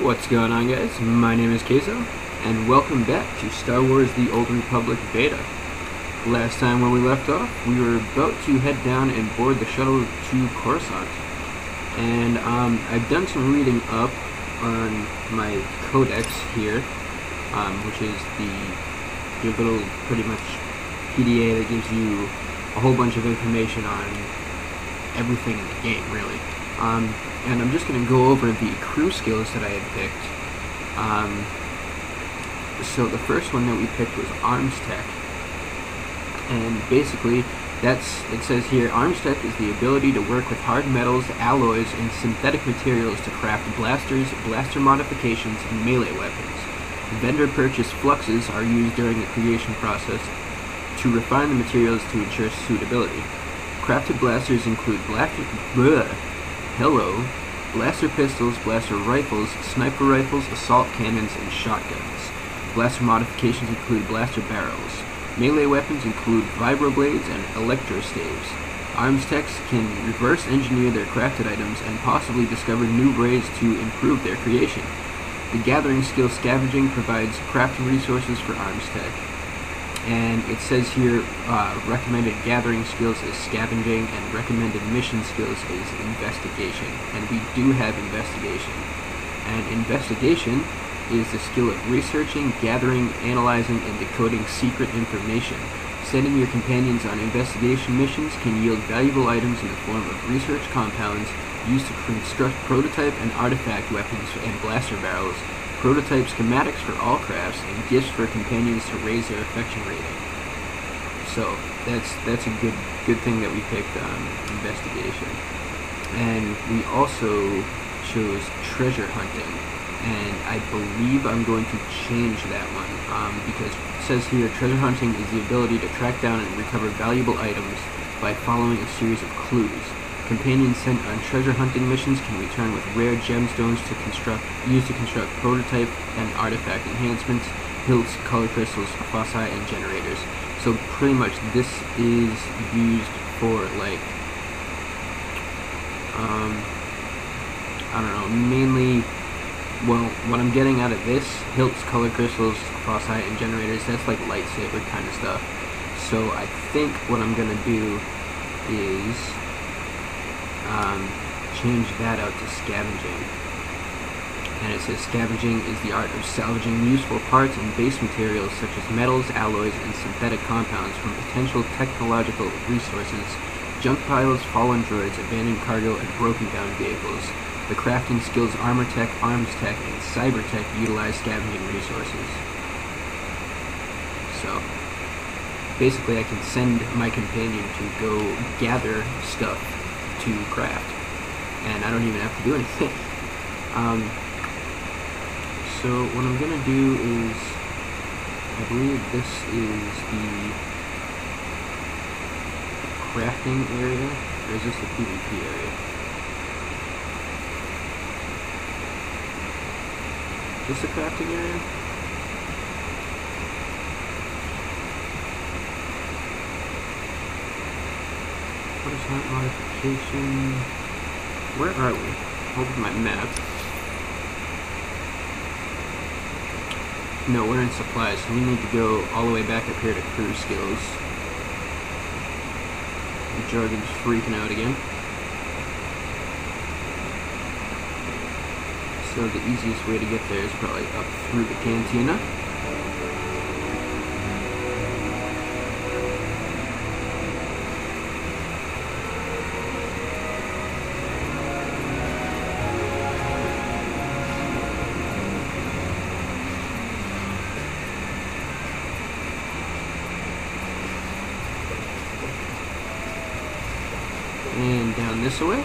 What's going on, guys? My name is Queso, and welcome back to Star Wars The Old Republic Beta. Last time when we left off, we were about to head down and board the shuttle to Coruscant. And I've done some reading up on my codex here, which is your little, pretty much, PDA that gives you a whole bunch of information on everything in the game, really. And I'm just going to go over the crew skills that I had picked. So the first one that we picked was Arms Tech. And basically, it says here, Arms Tech is the ability to work with hard metals, alloys, and synthetic materials to craft blasters, blaster modifications, and melee weapons. Vendor purchased fluxes are used during the creation process to refine the materials to ensure suitability. Crafted blasters include blaster pistols, blaster rifles, sniper rifles, assault cannons, and shotguns. Blaster modifications include blaster barrels. Melee weapons include vibroblades and electrostaves. Arms techs can reverse engineer their crafted items and possibly discover new ways to improve their creation. The gathering skill Scavenging provides crafting resources for Arms tech. And it says here, recommended gathering skills is Scavenging, and recommended mission skills is Investigation. And we do have Investigation. And Investigation is the skill of researching, gathering, analyzing, and decoding secret information. Sending your companions on investigation missions can yield valuable items in the form of research compounds used to construct prototype and artifact weapons and blaster barrels, prototype schematics for all crafts, and gifts for companions to raise their affection rating. So that's a good thing that we picked Investigation. And we also chose Treasure Hunting. And I believe I'm going to change that one, because it says here, treasure hunting is the ability to track down and recover valuable items by following a series of clues. Companions sent on treasure hunting missions can return with rare gemstones used to construct prototype and artifact enhancements, hilts, color crystals, foci, and generators. So pretty much this is used for, like, I don't know, mainly. Well, what I'm getting out of this, hilts, color crystals, foci, and generators, that's like lightsaber kind of stuff. So I think what I'm going to do is change that out to Scavenging. And it says Scavenging is the art of salvaging useful parts and base materials such as metals, alloys, and synthetic compounds from potential technological resources, junk piles, fallen droids, abandoned cargo, and broken down vehicles. The crafting skills Armor Tech, Arms Tech, and Cyber Tech utilize scavenging resources. So, basically I can send my companion to go gather stuff to craft. And I don't even have to do anything. So what I'm going to do is, I believe this is the crafting area, or is this the PvP area? Is this the crafting area? Prototype modification. Where are we? Open my map. No, we're in supplies, so we need to go all the way back up here to crew skills. The jargon's freaking out again. So the easiest way to get there is probably up through the cantina. And down this way.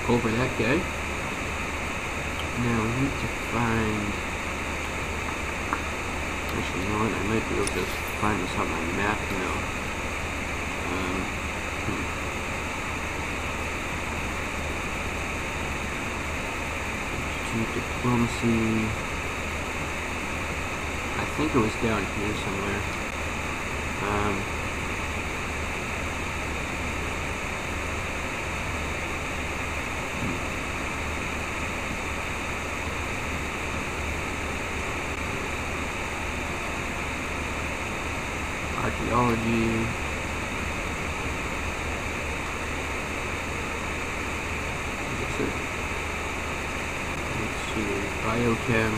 Over that guy. Now we need to find. Actually, you know what? I might be able to just find this on my map now. Diplomacy. I think it was down here somewhere. Archaeology. Let's see, biochem,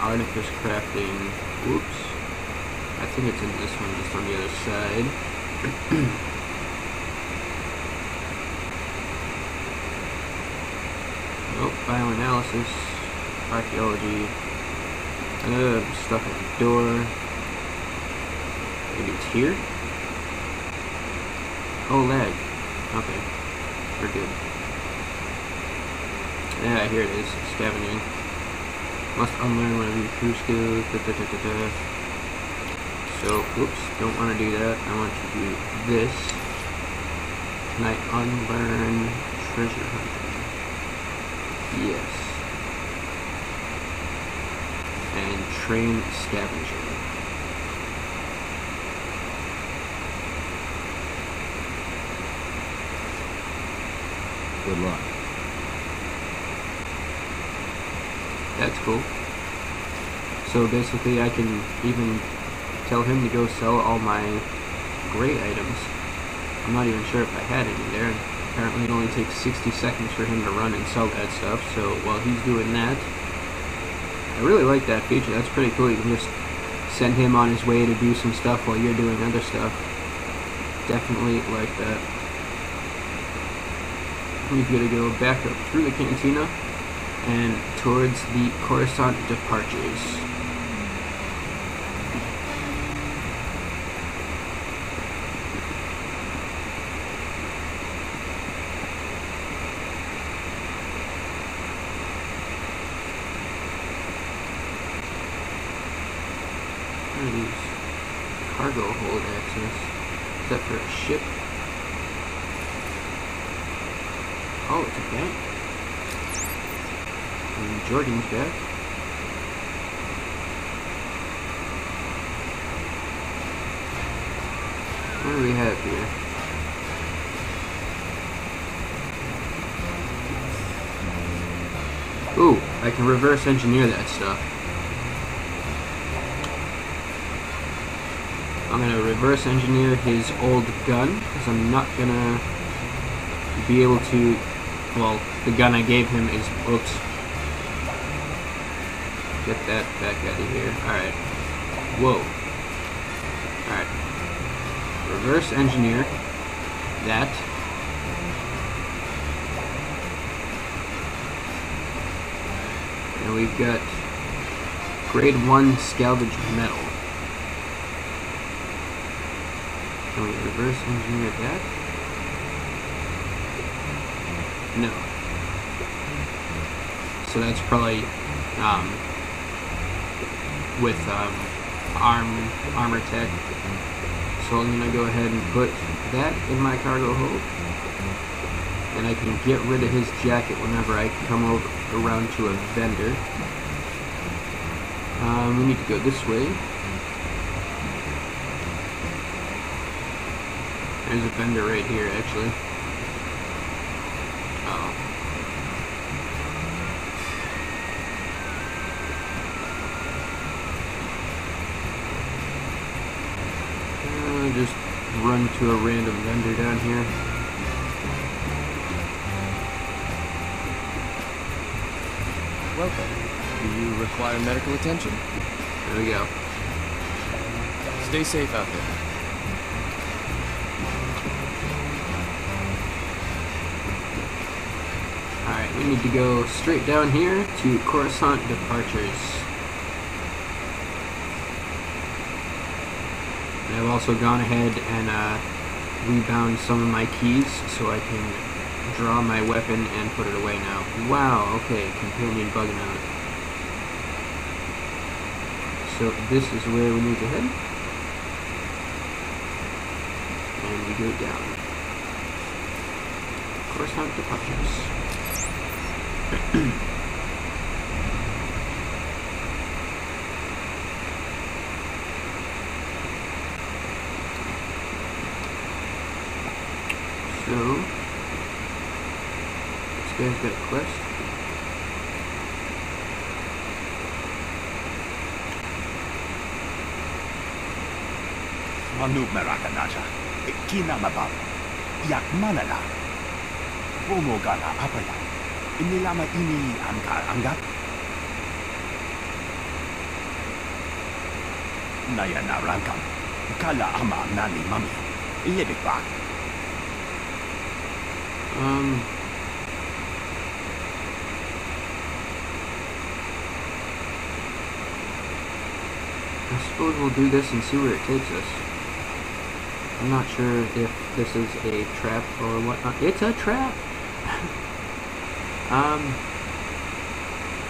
artifice crafting. Whoops. I think it's in this one, just on the other side. Nope, bioanalysis, archaeology, stuff at the door. Maybe it's here? Oh, lag. Okay, we're good. Yeah, here it is, scavenging. Must unlearn one of your crew skills. So, whoops, don't want to do that. I want to do this. Can I unlearn treasure hunting? Yes. And train scavenging. Good luck. That's cool. So basically I can even tell him to go sell all my gray items. I'm not even sure if I had any there. Apparently it only takes 60 seconds for him to run and sell that stuff, so while he's doing that, I really like that feature. That's pretty cool. You can just send him on his way to do some stuff while you're doing other stuff. Definitely like that. We've got to go back up through the cantina and towards the Coruscant departures. What are these? Cargo hold access. Is that for a ship? Oh, it's a bank. And Jordan's back. What do we have here? Ooh, I can reverse engineer that stuff. I'm gonna reverse engineer his old gun, because I'm not gonna be able to. Well, the gun I gave him is, oops. Get that back out of here. Alright. Whoa. Alright. Reverse engineer that. And we've got grade 1 salvage metal. Can we reverse engineer that? No. So that's probably with armor tech. So I'm gonna go ahead and put that in my cargo hold, and I can get rid of his jacket whenever I come over around to a vendor. We need to go this way. There's a vendor right here, actually. Just run to a random vendor down here. Welcome. Do you require medical attention? There we go. Stay safe out there. Alright, we need to go straight down here to Coruscant departures. And I've also gone ahead and rebound some of my keys so I can draw my weapon and put it away now. Wow, okay, companion bugging out. So this is where we need to head. And we go down. Coruscant departures. guy's got a quest. Manu Merakanaja, Kinamabab, Yak Manala, Bomogala Apaya, Inilama Ini Ankar Angat, Nayana Rankam, Kala Ama Nani Mami, Libikbak. I suppose we'll do this and see where it takes us. I'm not sure if this is a trap or whatnot. It's a trap!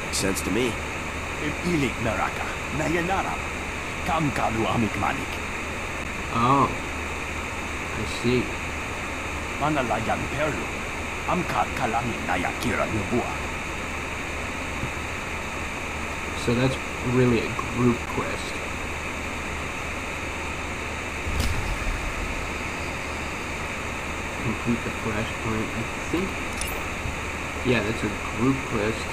Makes sense to me. Ilik Naraka, Nayanara, Kam Kalu Amik Manik. Oh. I see. Manalayan Perlu, Amka Kalami Nayakira Nubua. So that's really a group quest. Complete the flashpoint. I think... Yeah, that's a group quest.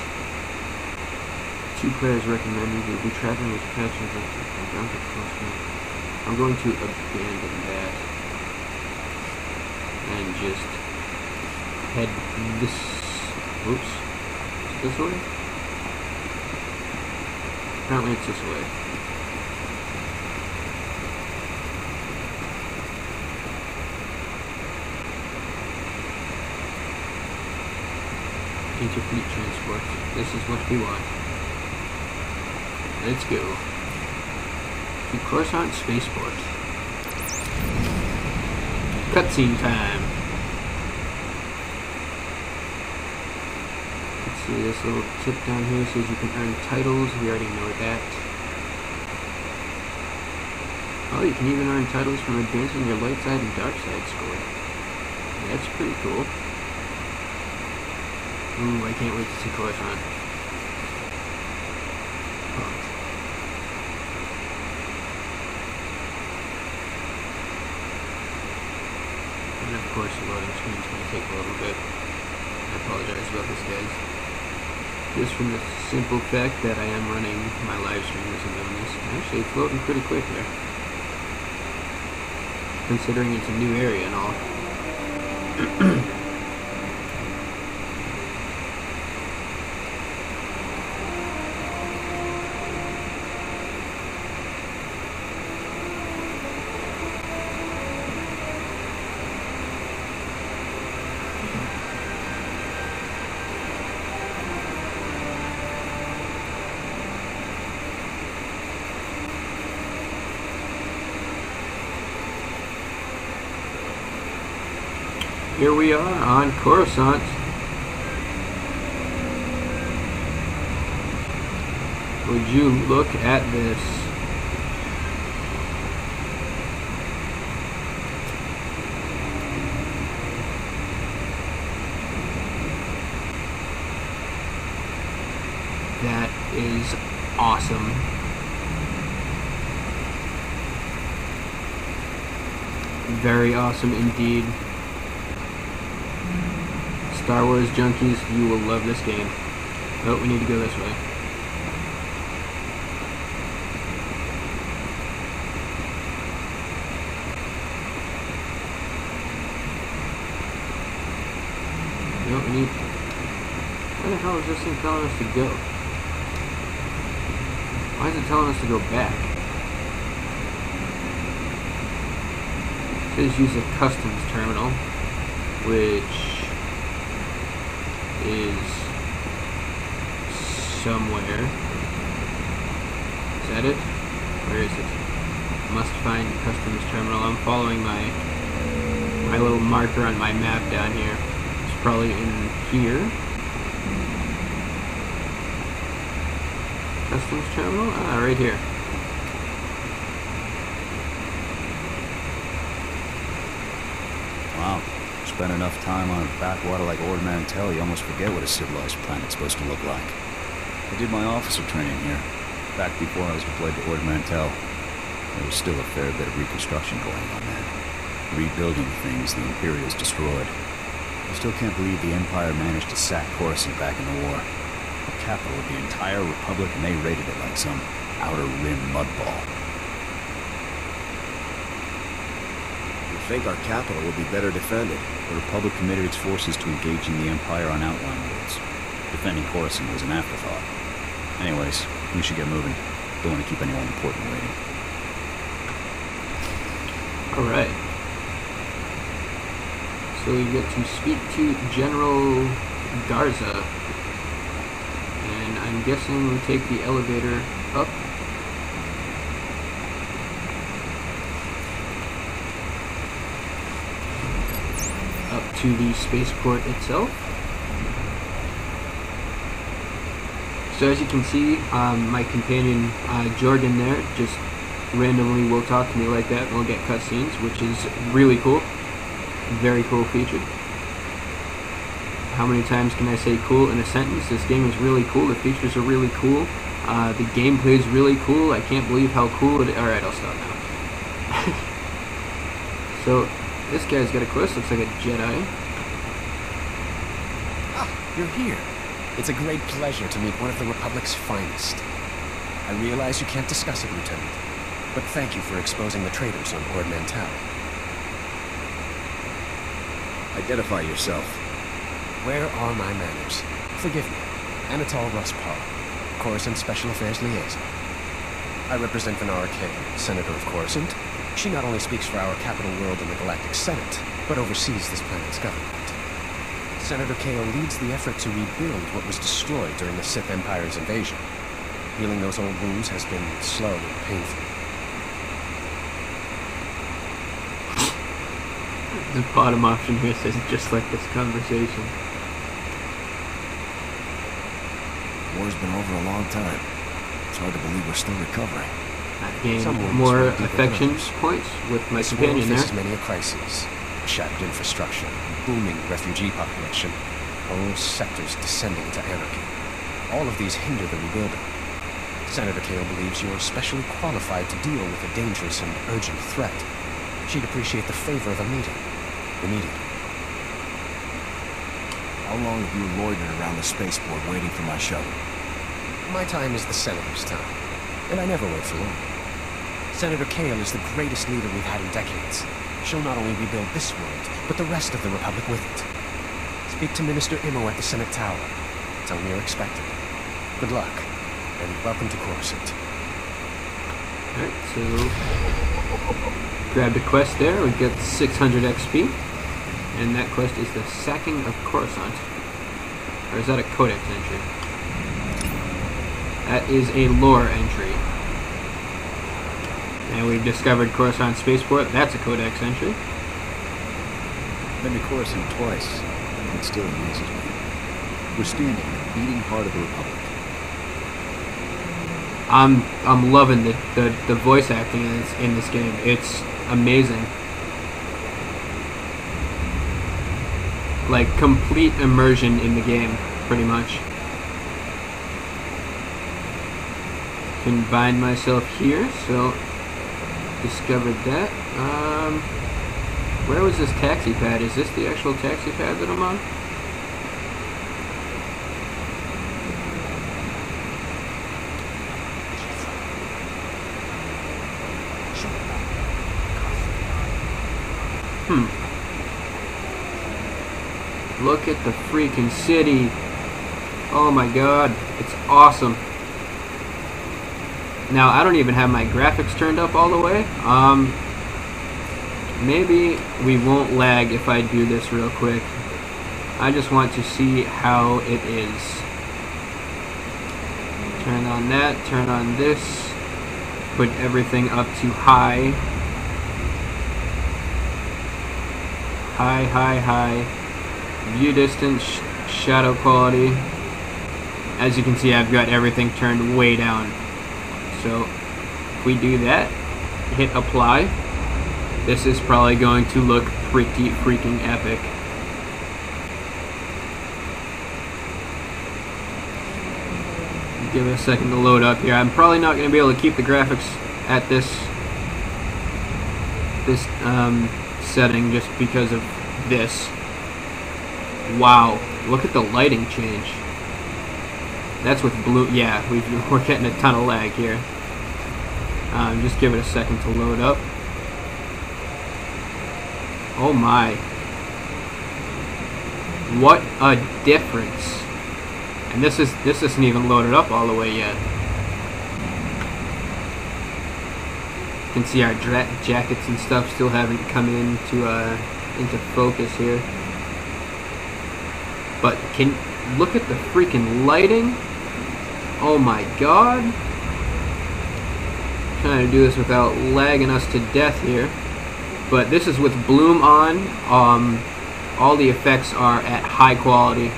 2 players recommended. You'll be traveling with patches of I'm going to abandon that. And just head this... Oops. This way? Apparently it's this way. Interfleet transport. This is what we want. Let's go. To Coruscant Spaceport. Cutscene time. Let's see, this little tip down here says you can earn titles. We already know that. Oh, you can even earn titles from advancing your light side and dark side score. That's pretty cool. Ooh, I can't wait to see Coruscant. And of course the loading screen is going to take a little bit. I apologize about this, guys. Just from the simple fact that I am running my live stream as I'm doing this. Actually, it's loading pretty quick there. Considering it's a new area and all. Here we are on Coruscant. Would you look at this? That is awesome. Very awesome indeed. Star Wars junkies, you will love this game. Oh, we need to go this way. No, we need... Where the hell is this thing telling us to go? Why is it telling us to go back? It says use a customs terminal, which is somewhere. Is that it? Where is it? Must find customs terminal. I'm following my little marker on my map down here. It's probably in here. Customs terminal? Ah, right here. Wow. Spend enough time on a backwater like Ord Mantell, you almost forget what a civilized planet's supposed to look like. I did my officer training here, back before I was deployed to Ord Mantell. There was still a fair bit of reconstruction going on there. Rebuilding things the Imperials destroyed. I still can't believe the Empire managed to sack Coruscant back in the war. The capital of the entire Republic, and they raided it like some outer rim mudball. You think our capital would be better defended? The Republic committed its forces to engaging the Empire on outlying roads. Defending Coruscant was an afterthought. Anyways, we should get moving. Don't want to keep anyone important waiting. Alright. So you get to speak to General Garza. And I'm guessing we take the elevator up. Up to the spaceport itself. So as you can see, my companion Jordan there just randomly will talk to me like that and we'll get cutscenes, which is really cool. Very cool feature. How many times can I say cool in a sentence? This game is really cool, the features are really cool, the gameplay is really cool. I can't believe how cool it is. Alright, I'll stop now. So, this guy's got a quest, looks like a Jedi. Ah, you're here. It's a great pleasure to meet one of the Republic's finest. I realize you can't discuss it, Lieutenant, but thank you for exposing the traitors on Ord Mantell. Identify yourself. Where are my manners? Forgive me. Anatol Ruspar, Coruscant Special Affairs Liaison. I represent Venara Kay, Senator of Coruscant. She not only speaks for our capital world in the Galactic Senate, but oversees this planet's government. Senator Kale leads the effort to rebuild what was destroyed during the Sith Empire's invasion. Healing those old wounds has been slow and painful. The bottom option here says just like this conversation. War's been over a long time. It's hard to believe we're still recovering. I gained Some wounds more were deeper than affection others. points with my This companion world there. faces many a crisis. Shattered infrastructure, booming refugee population, whole sectors descending into anarchy. All of these hinder the rebuilding. Senator Kale believes you're especially qualified to deal with a dangerous and urgent threat. She'd appreciate the favor of a meeting. Immediately. How long have you loitered around the spaceport waiting for my shuttle? My time is the Senator's time, and I never wait for long. Senator Kale is the greatest leader we've had in decades. She'll not only rebuild this world, but the rest of the Republic with it. Speak to Minister Immo at the Senate Tower. Tell him you're expected. Good luck, and welcome to Coruscant. Alright, so grabbed a quest there, we get 600 XP. And that quest is the sacking of Coruscant. Or is that a codex entry? That is a lore entry. And we've discovered Coruscant Spaceport. That's a codex entry. Been to Coruscant twice, and it still amazes me. We're standing in the beating heart of the Republic. I'm loving the voice acting in this game. It's amazing. Like complete immersion in the game, pretty much. Can bind myself here, so discovered that. Where was this taxi pad? Is this the actual taxi pad that I'm on? Look at the freaking city. Oh my god, it's awesome. Now, I don't even have my graphics turned up all the way. Maybe we won't lag if I do this real quick. I just want to see how it is. Turn on that, turn on this. Put everything up to high. High, high, high. View distance, shadow quality. As you can see, I've got everything turned way down. So, if we do that, hit apply, this is probably going to look pretty freaking epic. Give it a second to load up here. I'm probably not going to be able to keep the graphics at this setting just because of this. Wow, look at the lighting change. That's with blue. Yeah, we're getting a ton of lag here. Just give it a second to load up. Oh my. What a difference. And this isn't even loaded up all the way yet. You can see our jackets and stuff still haven't come into focus here. But look at the freaking lighting. Oh my god. Trying to do this without lagging us to death here. But this is with bloom on. All the effects are at high quality.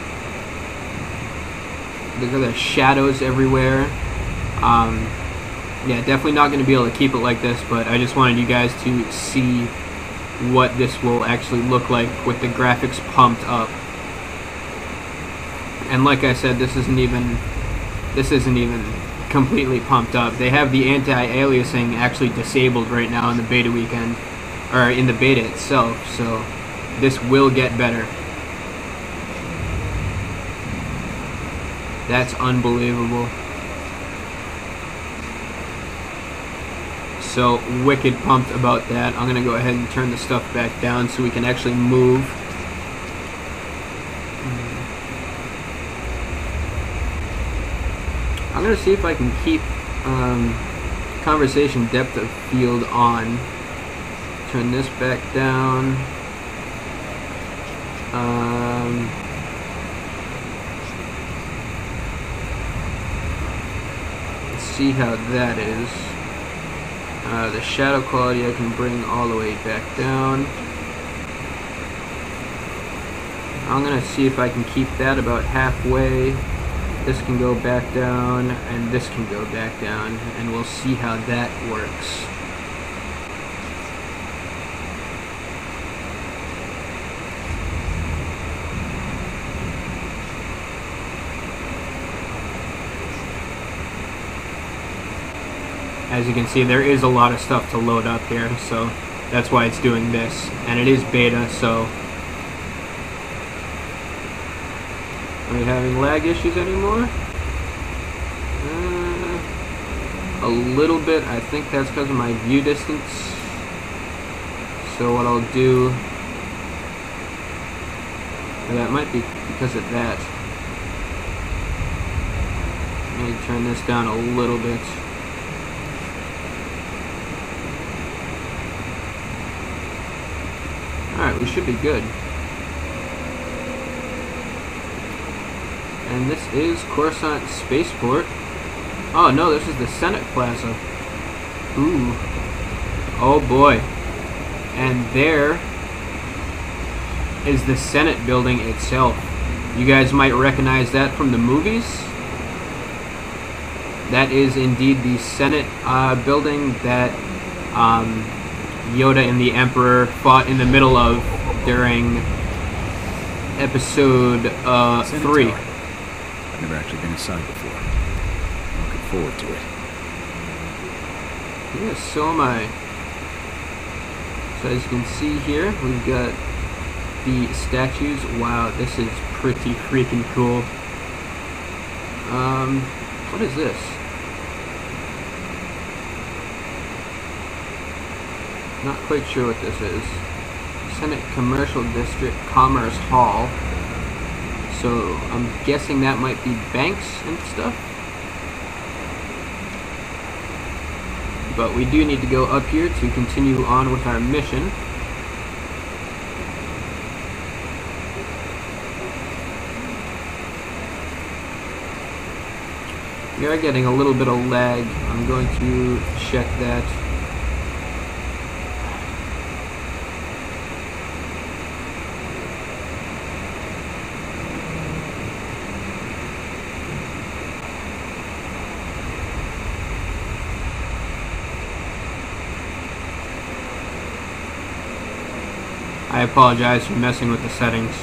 Look at the shadows everywhere. Yeah, definitely not going to be able to keep it like this, but I just wanted you guys to see what this will actually look like with the graphics pumped up. And like I said, this isn't even completely pumped up. They have the anti-aliasing actually disabled right now in the beta weekend, or in the beta itself, so this will get better. That's unbelievable. So wicked pumped about that. I'm gonna go ahead and turn the stuff back down so we can actually move. I'm gonna see if I can keep conversation depth of field on. Turn this back down. Let's see how that is. The shadow quality I can bring all the way back down. I'm gonna see if I can keep that about halfway. This can go back down, and this can go back down, and we'll see how that works. As you can see, there is a lot of stuff to load up here, so that's why it's doing this. And it is beta, so... Are we having lag issues anymore? A little bit. I think that's because of my view distance. So what I'll do... Or that might be because of that. Let me turn this down a little bit. Alright, we should be good. And this is Coruscant Spaceport. Oh no, this is the Senate Plaza. Ooh. Oh boy. And there is the Senate building itself. You guys might recognize that from the movies. That is indeed the Senate building that Yoda and the Emperor fought in the middle of during episode 3. I've never actually been inside before. I'm looking forward to it. Yes, so am I. So as you can see here, we've got the statues. Wow, this is pretty freaking cool. What is this? Not quite sure what this is. Senate Commercial District Commerce Hall. So I'm guessing that might be banks and stuff. But we do need to go up here to continue on with our mission. We are getting a little bit of lag. I'm going to check that. I apologize for messing with the settings,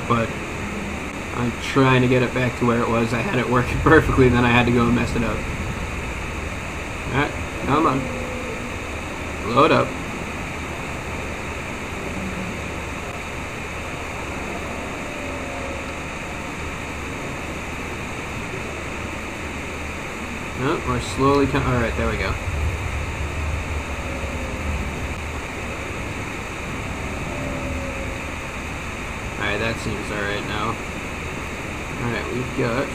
but I'm trying to get it back to where it was. I had it working perfectly, then I had to go and mess it up. Alright, come on. Load up. Oh, we're slowly coming. Alright, there we go. Alright, that seems alright now. Alright, we've got...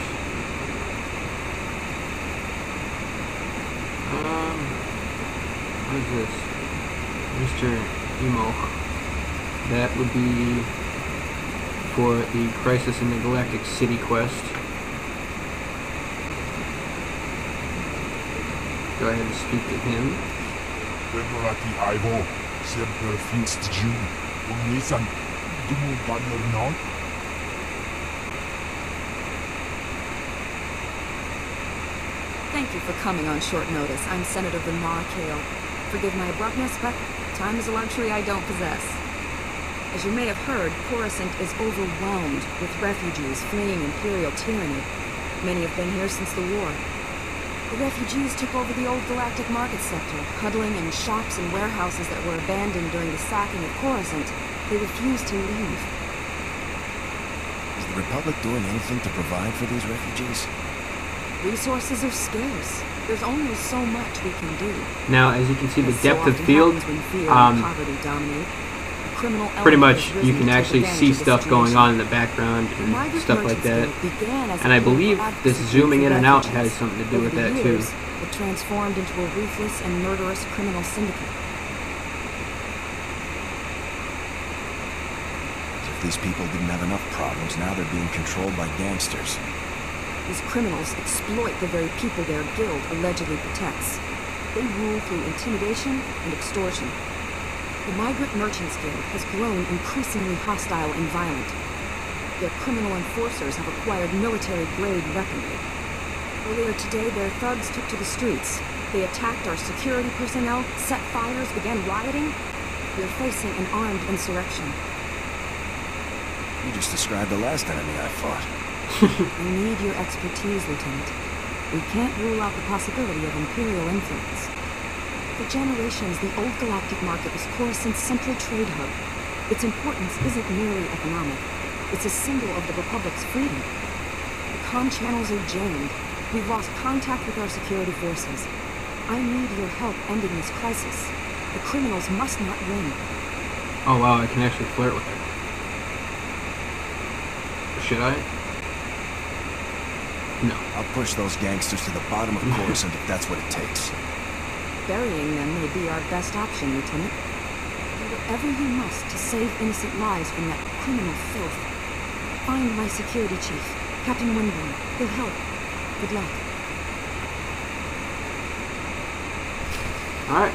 what is this? Mr. Emo. That would be for the Crisis in the Galactic City quest. Go ahead and speak to him. Bemerati Ivo, sempre finst Jew, Unisan, Dumu Banner Thank you for coming on short notice. I'm Senator Bernard Kale. Forgive my abruptness, but time is a luxury I don't possess. As you may have heard, Coruscant is overwhelmed with refugees fleeing Imperial tyranny. Many have been here since the war. The refugees took over the old galactic market sector, huddling in shops and warehouses that were abandoned during the sacking of Coruscant. They refused to leave. Is the Republic doing anything to provide for these refugees? Resources are scarce. There's only so much we can do. Now, as you can see, the As depth so of often field, happens when fear and poverty dominate, the criminal pretty element much has you risen can to take actually advantage see of the stuff going situation. on in the background The and migrant stuff like that. merchants guild began as And I a tool believe for this advocacy zooming for in and out refugees. has something to do Over with the that too. years, it transformed into a ruthless and murderous criminal syndicate. As if these people didn't have enough problems, now they're being controlled by gangsters. These criminals exploit the very people their guild allegedly protects. They rule through intimidation and extortion. The Migrant Merchants Guild has grown increasingly hostile and violent. Their criminal enforcers have acquired military-grade weaponry. Earlier today, their thugs took to the streets. They attacked our security personnel, set fires, began rioting. We are facing an armed insurrection. You just described the last enemy I fought. I need your expertise, Lieutenant. We can't rule out the possibility of Imperial influence. For generations, the old galactic market was Coruscant's central trade hub. Its importance isn't merely economic. It's a symbol of the Republic's freedom. The comm channels are jammed. We've lost contact with our security forces. I need your help ending this crisis. The criminals must not win. Oh wow, I can actually flirt with her. Should I? No. I'll push those gangsters to the bottom of Coruscant if that's what it takes. Burying them may be our best option, Lieutenant. Do whatever you must to save innocent lives from that criminal filth. Find my security chief, Captain Winburn. He'll help. Good luck. Alright.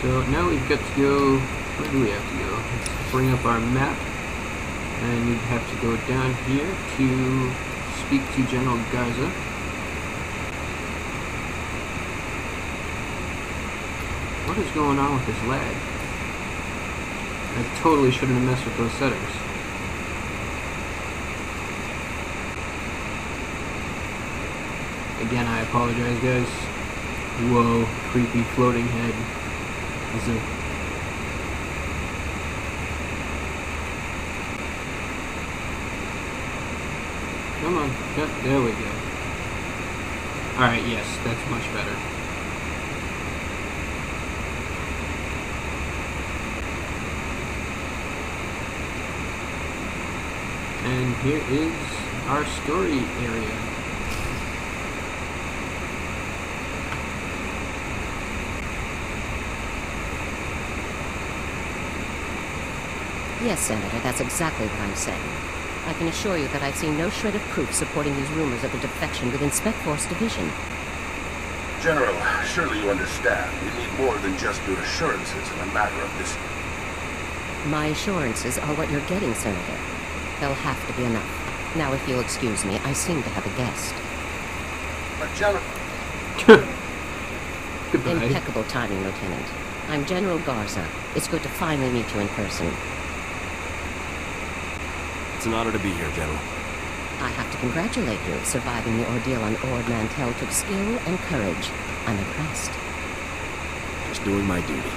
So now we've got to go... Where do we have to go? Let's bring up our map. And we have to go down here to speak to General Garza. What is going on with this lag? I totally shouldn't have messed with those settings. Again, I apologize, guys. Whoa, creepy floating head. Come on. Yep, there we go. Alright, yes, that's much better. And here is our story area. Yes, Senator, that's exactly what I'm saying. I can assure you that I've seen no shred of proof supporting these rumors of a defection within SWTOR's division. General, surely you understand. We need more than just your assurances in a matter of this. My assurances are what you're getting, Senator. They'll have to be enough. Now, if you'll excuse me, I seem to have a guest. But General... Goodbye. Impeccable timing, Lieutenant. I'm General Garza. It's good to finally meet you in person. It's an honor to be here, General. I have to congratulate you. Surviving the ordeal on Ord Mantell took skill and courage. I'm impressed. Just doing my duty.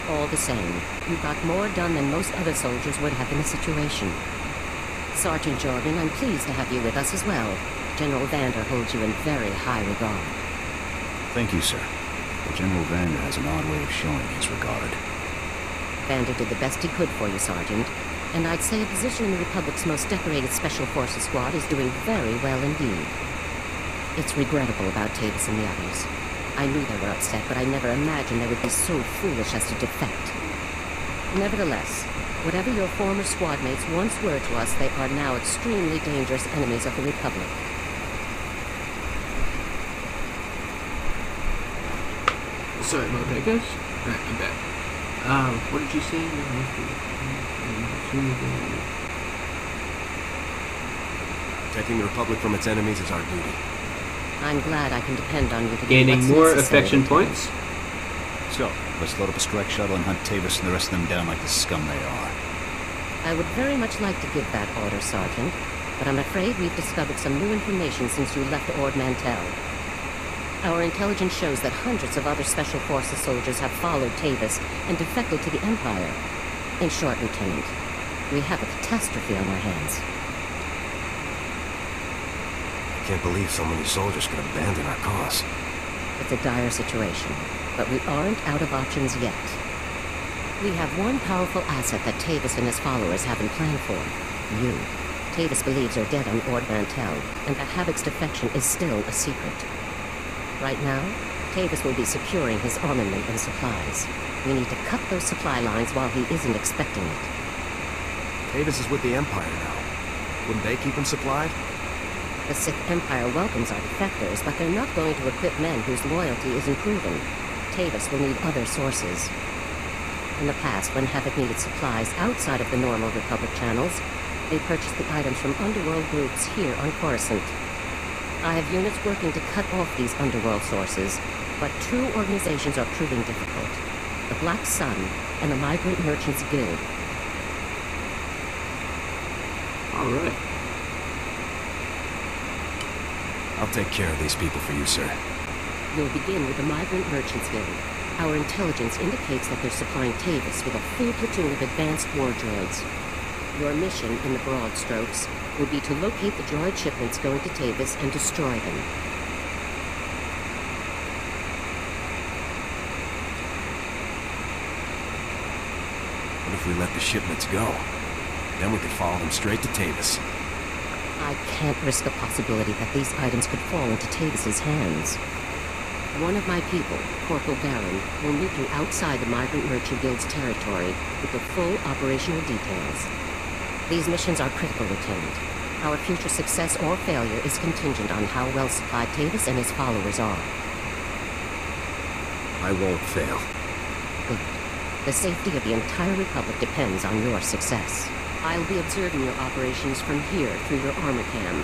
All the same, you got more done than most other soldiers would have in the situation. Sergeant Jordan, I'm pleased to have you with us as well. General Vander holds you in very high regard. Thank you, sir. But General Vander has an odd way of showing his regard. Vander did the best he could for you, Sergeant. And I'd say a position in the Republic's most decorated Special Forces squad is doing very well indeed. It's regrettable about Tavis and the others. I knew they were upset, but I never imagined they would be so foolish as to defect. Nevertheless, whatever your former squad mates once were to us, they are now extremely dangerous enemies of the Republic. Sorry about that, guys. Alright, I'm back. What did you say? Protecting the Republic from its enemies is our duty. I'm glad I can depend on you to do Gaining what's more necessary affection to points. So, let's load up a strike shuttle and hunt Tavis and the rest of them down like the scum they are. I would very much like to give that order, Sergeant, but I'm afraid we've discovered some new information since you left Ord Mantell. Our intelligence shows that hundreds of other Special Forces soldiers have followed Tavis and defected to the Empire. In short, Lieutenant, we have a catastrophe on our hands. I can't believe so many soldiers could abandon our cause. It's a dire situation, but we aren't out of options yet. We have one powerful asset that Tavis and his followers haven't planned for. You. Tavis believes you're dead on Ord Mantell, and that Havoc's defection is still a secret. Right now, Tavis will be securing his armament and supplies. We need to cut those supply lines while he isn't expecting it. Tavis is with the Empire now. Wouldn't they keep him supplied? The Sith Empire welcomes our defectors, but they're not going to equip men whose loyalty isn't proven. Tavis will need other sources. In the past, when Havoc needed supplies outside of the normal Republic channels, they purchased the items from underworld groups here on Coruscant. I have units working to cut off these underworld sources, but two organizations are proving difficult. The Black Sun and the Migrant Merchants Guild. Alright. I'll take care of these people for you, sir. You'll begin with the Migrant Merchants Guild. Our intelligence indicates that they're supplying Tavis with a full platoon of advanced war droids. Your mission, in the broad strokes, will be to locate the droid shipments going to Tavis and destroy them. What if we let the shipments go? Then we could follow them straight to Tavis. I can't risk the possibility that these items could fall into Tavis's hands. One of my people, Corporal Baron, will meet you outside the Migrant Merchant Guild's territory with the full operational details. These missions are critical, Lieutenant. Our future success or failure is contingent on how well supplied Tavis and his followers are. I won't fail. Good. The safety of the entire Republic depends on your success. I'll be observing your operations from here through your armor cam.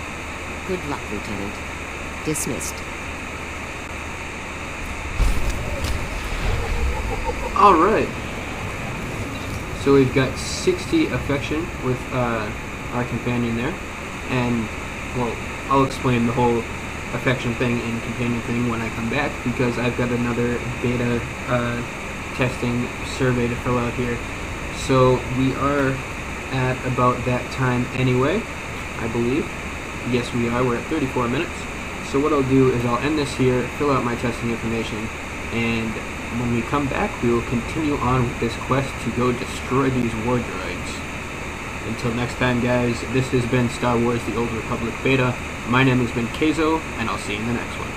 Good luck, Lieutenant. Dismissed. Alright. So we've got 60 affection with our companion there. And, well, I'll explain the whole affection thing and companion thing when I come back, because I've got another beta testing survey to fill out here. So we are at about that time anyway, I believe. Yes, we are. We're at 34 minutes. So what I'll do is I'll end this here, fill out my testing information, and when we come back, we will continue on with this quest to go destroy these war droids. Until next time, guys, this has been Star Wars The Old Republic Beta. My name has been Keizo, and I'll see you in the next one.